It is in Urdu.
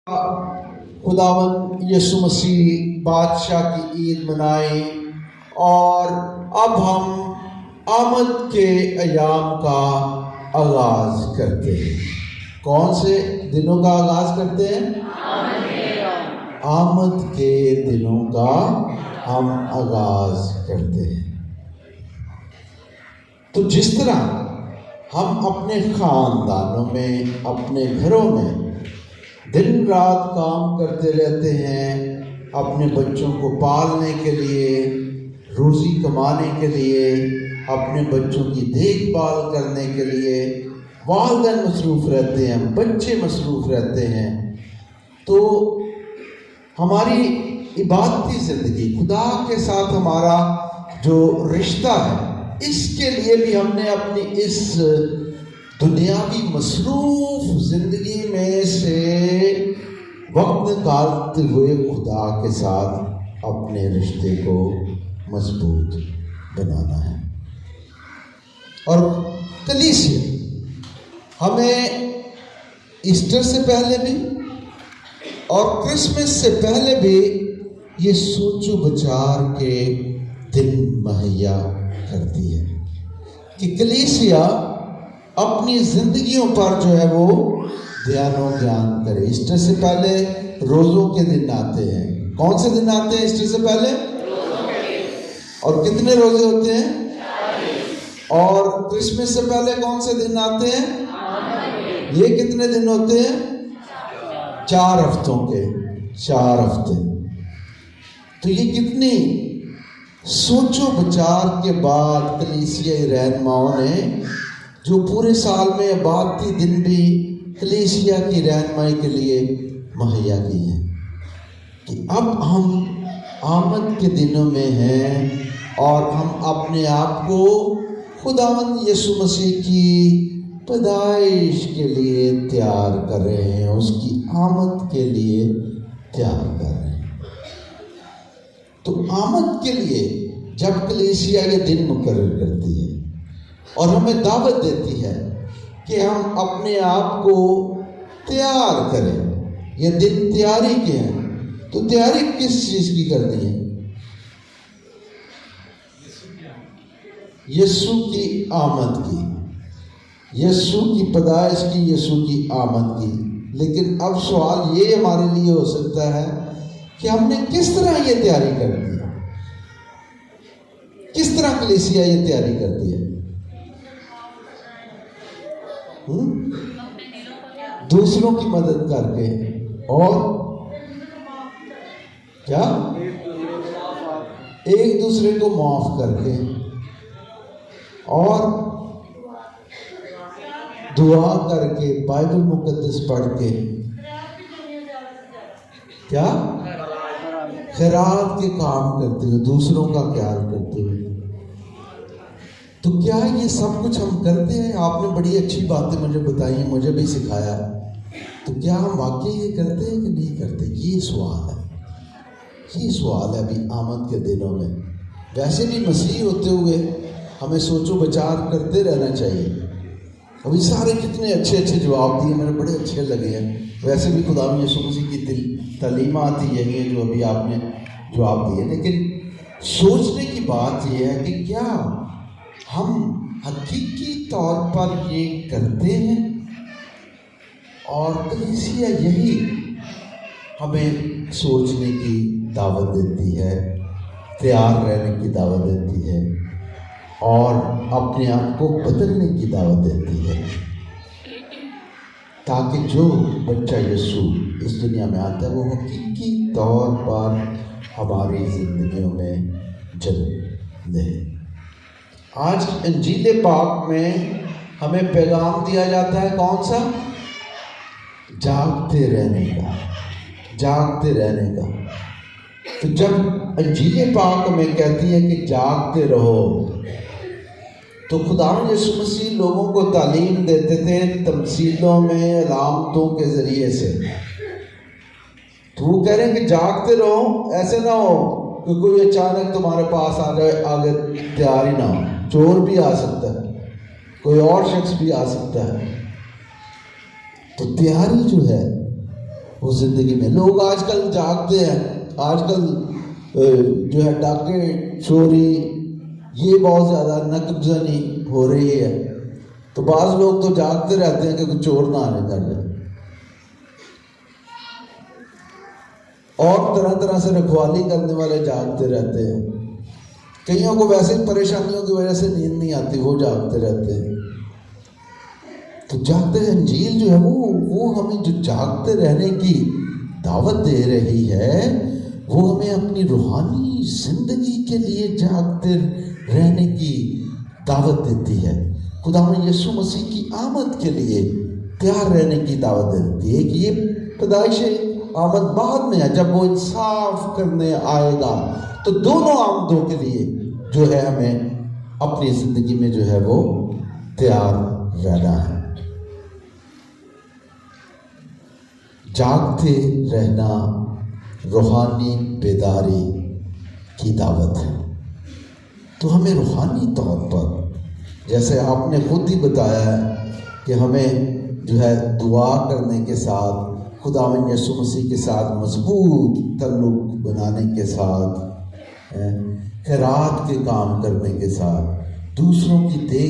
خداوند یسوع مسیح بادشاہ کی عید منائیں اور اب ہم آمد کے ایام کا آغاز کرتے ہیں۔ کون سے دنوں کا آغاز کرتے ہیں؟ آمد کے دنوں کا ہم آغاز کرتے ہیں۔ تو جس طرح ہم اپنے خاندانوں میں، اپنے گھروں میں دن رات کام کرتے رہتے ہیں اپنے بچوں کو پالنے کے لیے، روزی کمانے کے لیے، اپنے بچوں کی دیکھ بھال کرنے کے لیے والدین مصروف رہتے ہیں، بچے مصروف رہتے ہیں، تو ہماری عبادتی زندگی، خدا کے ساتھ ہمارا جو رشتہ ہے، اس کے لیے بھی ہم نے اپنی اس دنیاوی مصروف زندگی میں سے وقت نکالتے ہوئے خدا کے ساتھ اپنے رشتے کو مضبوط بنانا ہے۔ اور کلیسیا ہمیں ایسٹر سے پہلے بھی اور کرسمس سے پہلے بھی یہ سوچ و بچار کے دن مہیا کرتی ہے کہ کلیسیا اپنی زندگیوں پر جو ہے وہ دھیان و دھیان کرے۔ ایسٹر سے پہلے روزوں کے دن آتے ہیں۔ کون سے دن آتے ہیں ایسٹر سے پہلے؟ اور کتنے روزے ہوتے ہیں؟ اور کرسمس سے پہلے کون سے دن آتے ہیں؟ یہ کتنے دن ہوتے ہیں؟ 4 ہفتوں کے، 4 ہفتے۔ تو یہ کتنی سوچ و بچار کے بعد کلیسیائی رہنماؤں نے جو پورے سال میں عبادتی دن بھی کلیسیا کی رہنمائی کے لیے مہیا کی ہیں کہ اب ہم آمد کے دنوں میں ہیں اور ہم اپنے آپ کو خداوند یسوع مسیح کی پیدائش کے لیے تیار کر رہے ہیں، اس کی آمد کے لیے تیار کر رہے ہیں۔ تو آمد کے لیے جب کلیسیا یہ دن مقرر کرتی ہے اور ہمیں دعوت دیتی ہے کہ ہم اپنے آپ کو تیار کریں، یہ دن تیاری کے ہیں، تو تیاری کس چیز کی کرنی ہے؟ یسوع کی آمد کی، یسوع کی پیدائش کی، یسوع کی آمد کی۔ لیکن اب سوال یہ ہمارے لیے ہو سکتا ہے کہ ہم نے کس طرح یہ تیاری کرنی ہے؟ کس طرح کلیسیا یہ تیاری کرتی ہے؟ دوسروں کی مدد کر کے، اور کیا؟ ایک دوسرے کو معاف کر کے، اور دعا کر کے، بائبل مقدس پڑھ کے، کیا؟ خیرات کے کام کرتے ہوئے، دوسروں کا خیال کرتے ہوئے۔ تو کیا یہ سب کچھ ہم کرتے ہیں؟ آپ نے بڑی اچھی باتیں مجھے بتائی ہیں، مجھے بھی سکھایا، تو کیا ہم واقعی یہ کرتے ہیں کہ نہیں کرتے؟ یہ سوال ہے، یہ سوال ہے ابھی آمد کے دنوں میں۔ ویسے بھی مسیح ہوتے ہوئے ہمیں سوچ و بچار کرتے رہنا چاہیے۔ ابھی سارے کتنے اچھے اچھے جواب دیے، مجھے بڑے اچھے لگے ہیں۔ ویسے بھی خدا یسوع مسیح کی تعلیمات یہی ہیں جو ابھی آپ نے جواب دیے، لیکن سوچنے کی بات یہ ہے کہ کیا ہم حقیقی طور پر یہ کرتے ہیں؟ اور کلیسیا یہی ہمیں سوچنے کی دعوت دیتی ہے، تیار رہنے کی دعوت دیتی ہے، اور اپنے آپ کو بدلنے کی دعوت دیتی ہے، تاکہ جو بچہ یسوع اس دنیا میں آتا ہے وہ حقیقی طور پر ہماری زندگیوں میں جنم لے۔ آج انجیل پاک میں ہمیں پیغام دیا جاتا ہے کون سا؟ جاگتے رہنے کا، جاگتے رہنے کا۔ تو جب انجیل پاک ہمیں کہتی ہے کہ جاگتے رہو، تو خداوند یسوع مسیح لوگوں کو تعلیم دیتے تھے تمثیلوں میں، علامتوں کے ذریعے سے۔ تو وہ کہہ رہے ہیں کہ جاگتے رہو، ایسے نہ ہو کہ کوئی اچانک تمہارے پاس آ جائے، آگے تیار ہی نہ ہو۔ چور بھی آ سکتا ہے، کوئی اور شخص بھی آ سکتا ہے۔ تو تیاری جو ہے وہ زندگی میں لوگ آج کل جاگتے ہیں، آج کل جو ہے ڈاکے چوری یہ بہت زیادہ نقب زنی ہو رہی ہے، تو بعض لوگ تو جاگتے رہتے ہیں کہ کوئی چور نہ آنے کر لے، اور طرح طرح سے رکھوالی کرنے والے جاگتے رہتے ہیں، کئیوں کو ویسے ہی پریشانیوں کی وجہ سے نیند نہیں آتی، وہ جاگتے رہتے ہیں۔ تو جاگتے انجیل جو ہے وہ ہمیں جو جاگتے رہنے کی دعوت دے رہی ہے، وہ ہمیں اپنی روحانی زندگی کے لیے جاگتے رہنے کی دعوت دیتی ہے، خداوند یسوع مسیح کی آمد کے لیے تیار رہنے کی دعوت دیتی ہے کہ یہ پیدائش آمد بعد میں ہے، جب وہ انصاف کرنے آئے گا تو دونوں آمدوں کے لیے جو ہے ہمیں اپنی زندگی میں جو ہے وہ تیار رہنا ہے۔ جاگتے رہنا روحانی بیداری کی دعوت ہے، تو ہمیں روحانی طور پر جیسے آپ نے خود ہی بتایا ہے کہ ہمیں جو ہے دعا کرنے کے ساتھ، خداوند یسوع مسیح کے ساتھ مضبوط تعلق بنانے کے ساتھ، خیرات کے کام کرنے کے ساتھ، دوسروں کی دیکھ